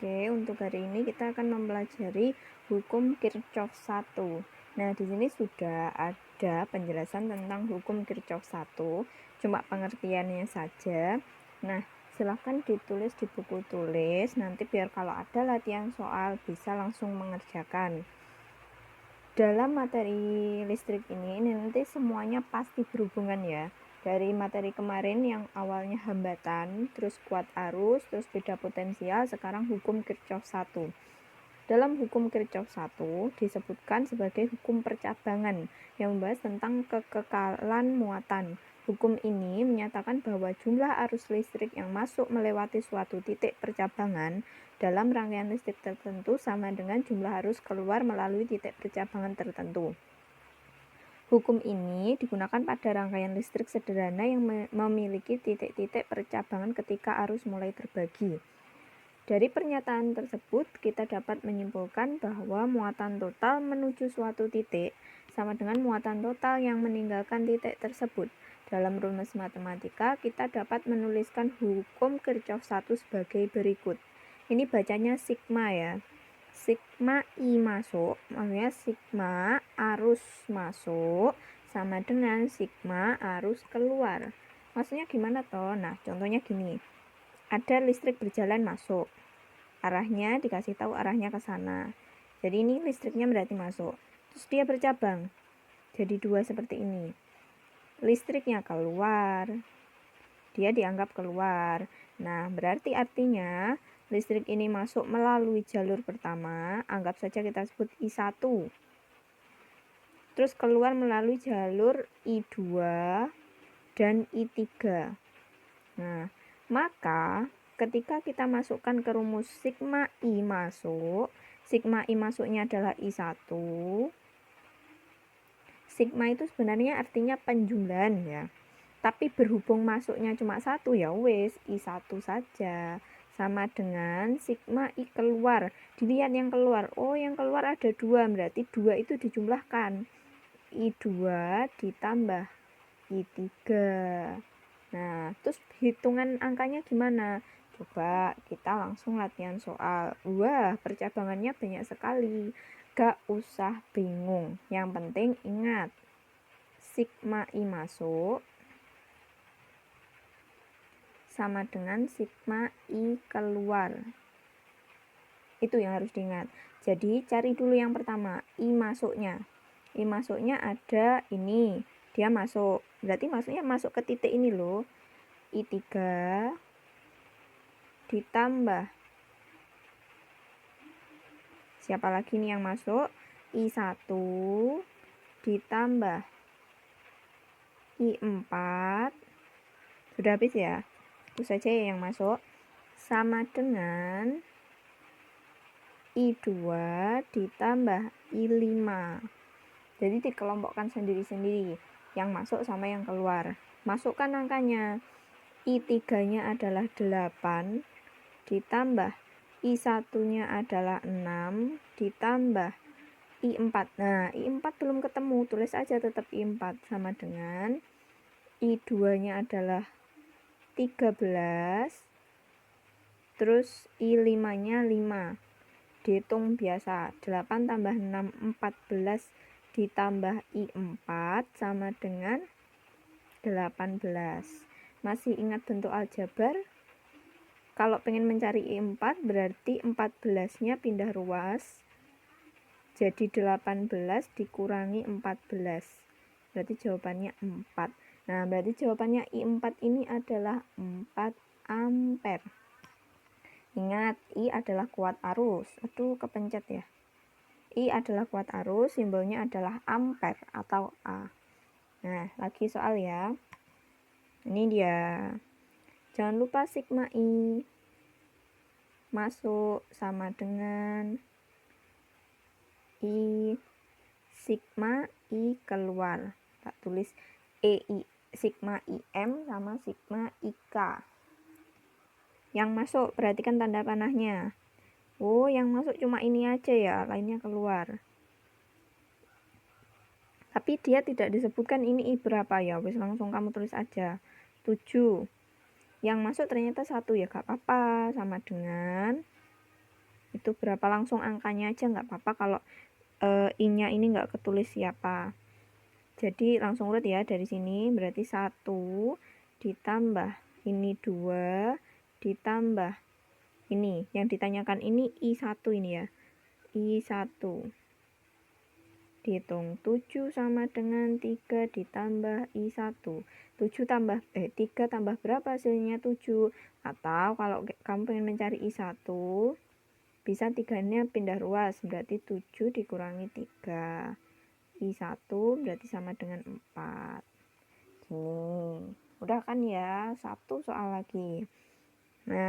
Oke, untuk hari ini kita akan mempelajari hukum Kirchhoff 1. Nah, di sini sudah ada penjelasan tentang hukum Kirchhoff 1, cuma pengertiannya saja. Nah, silahkan ditulis di buku tulis, nanti biar kalau ada latihan soal bisa langsung mengerjakan. Dalam materi listrik ini nanti semuanya pasti berhubungan ya. Dari materi kemarin yang awalnya hambatan, terus kuat arus, terus beda potensial, sekarang hukum Kirchhoff 1. Dalam hukum Kirchhoff 1 disebutkan sebagai hukum percabangan yang membahas tentang kekekalan muatan. Hukum ini menyatakan bahwa jumlah arus listrik yang masuk melewati suatu titik percabangan dalam rangkaian listrik tertentu sama dengan jumlah arus keluar melalui titik percabangan tertentu. Hukum ini digunakan pada rangkaian listrik sederhana yang memiliki titik-titik percabangan ketika arus mulai terbagi. Dari pernyataan tersebut, kita dapat menyimpulkan bahwa muatan total menuju suatu titik sama dengan muatan total yang meninggalkan titik tersebut. Dalam rumus matematika, kita dapat menuliskan hukum Kirchhoff 1 sebagai berikut. Ini bacanya sigma ya. Sigma I masuk, maksudnya sigma arus masuk sama dengan sigma arus keluar. Maksudnya gimana toh? Nah, contohnya gini. Ada listrik berjalan masuk. Arahnya dikasih tahu arahnya ke sana. Jadi ini listriknya berarti masuk. Terus dia bercabang. Jadi dua seperti ini. Listriknya keluar. Dia dianggap keluar. Nah, berarti artinya listrik ini masuk melalui jalur pertama, anggap saja kita sebut I1. Terus keluar melalui jalur I2 dan I3. Nah, maka ketika kita masukkan ke rumus sigma I masuk, sigma I masuknya adalah I1. Sigma itu sebenarnya artinya penjumlahan ya. Tapi berhubung masuknya cuma satu ya wes I1 saja. Sama dengan sigma I keluar. Dilihat yang keluar. Oh, yang keluar ada 2, berarti 2 itu dijumlahkan. I2 ditambah I3. Nah, terus hitungan angkanya gimana? Coba kita langsung latihan soal. Wah, percabangannya banyak sekali. Gak usah bingung. Yang penting ingat, sigma I masuk sama dengan sigma I keluar. Itu yang harus diingat. Jadi cari dulu yang pertama, I masuknya. I masuknya ada ini, dia masuk. Berarti maksudnya masuk ke titik ini loh. I3 ditambah. Siapa lagi nih yang masuk? I1 ditambah I4. Sudah habis ya? Itu saja yang masuk. Sama dengan I2 ditambah I5. Jadi dikelompokkan sendiri-sendiri. Yang masuk sama yang keluar. Masukkan angkanya. I3-nya adalah 8. Ditambah I1-nya adalah 6. Ditambah I4. Nah, I4 belum ketemu. Tulis aja tetap I4. Sama dengan I2-nya adalah 13. Terus I5-nya 5. Dihitung biasa. 8 tambah 6, 14. Ditambah I4 sama dengan 18. Masih ingat bentuk aljabar? Kalau pengen mencari I4 berarti 14-nya pindah ruas. Jadi 18 dikurangi 14. Berarti jawabannya 4. Nah, berarti jawabannya I4 ini adalah 4 ampere. Ingat, I adalah kuat arus. Aduh, kepencet ya. I adalah kuat arus, simbolnya adalah ampere atau A. Nah, lagi soal ya. Ini dia. Jangan lupa sigma I masuk sama dengan I sigma I keluar. Tak tulis EI sigma IM sama sigma IK. Yang masuk, perhatikan tanda panahnya. Oh, yang masuk cuma ini aja ya, lainnya keluar. Tapi dia tidak disebutkan ini I berapa ya, wis langsung kamu tulis aja. 7. Yang masuk ternyata 1 ya, gak apa-apa, sama dengan itu berapa, langsung angkanya aja nggak apa-apa kalau I-nya ini nggak ketulis siapa. Jadi langsung urut ya, dari sini berarti 1 ditambah ini 2 ditambah ini yang ditanyakan ini I1 ini ya, I1 dihitung 7 sama dengan 3 ditambah I1. 3 tambah berapa hasilnya? 7. Atau kalau kamu pengen mencari I1 bisa 3-nya pindah ruas, berarti 7 dikurangi 3. I1 berarti sama dengan 4. Gini. Udah kan ya? 1 soal lagi. Nah,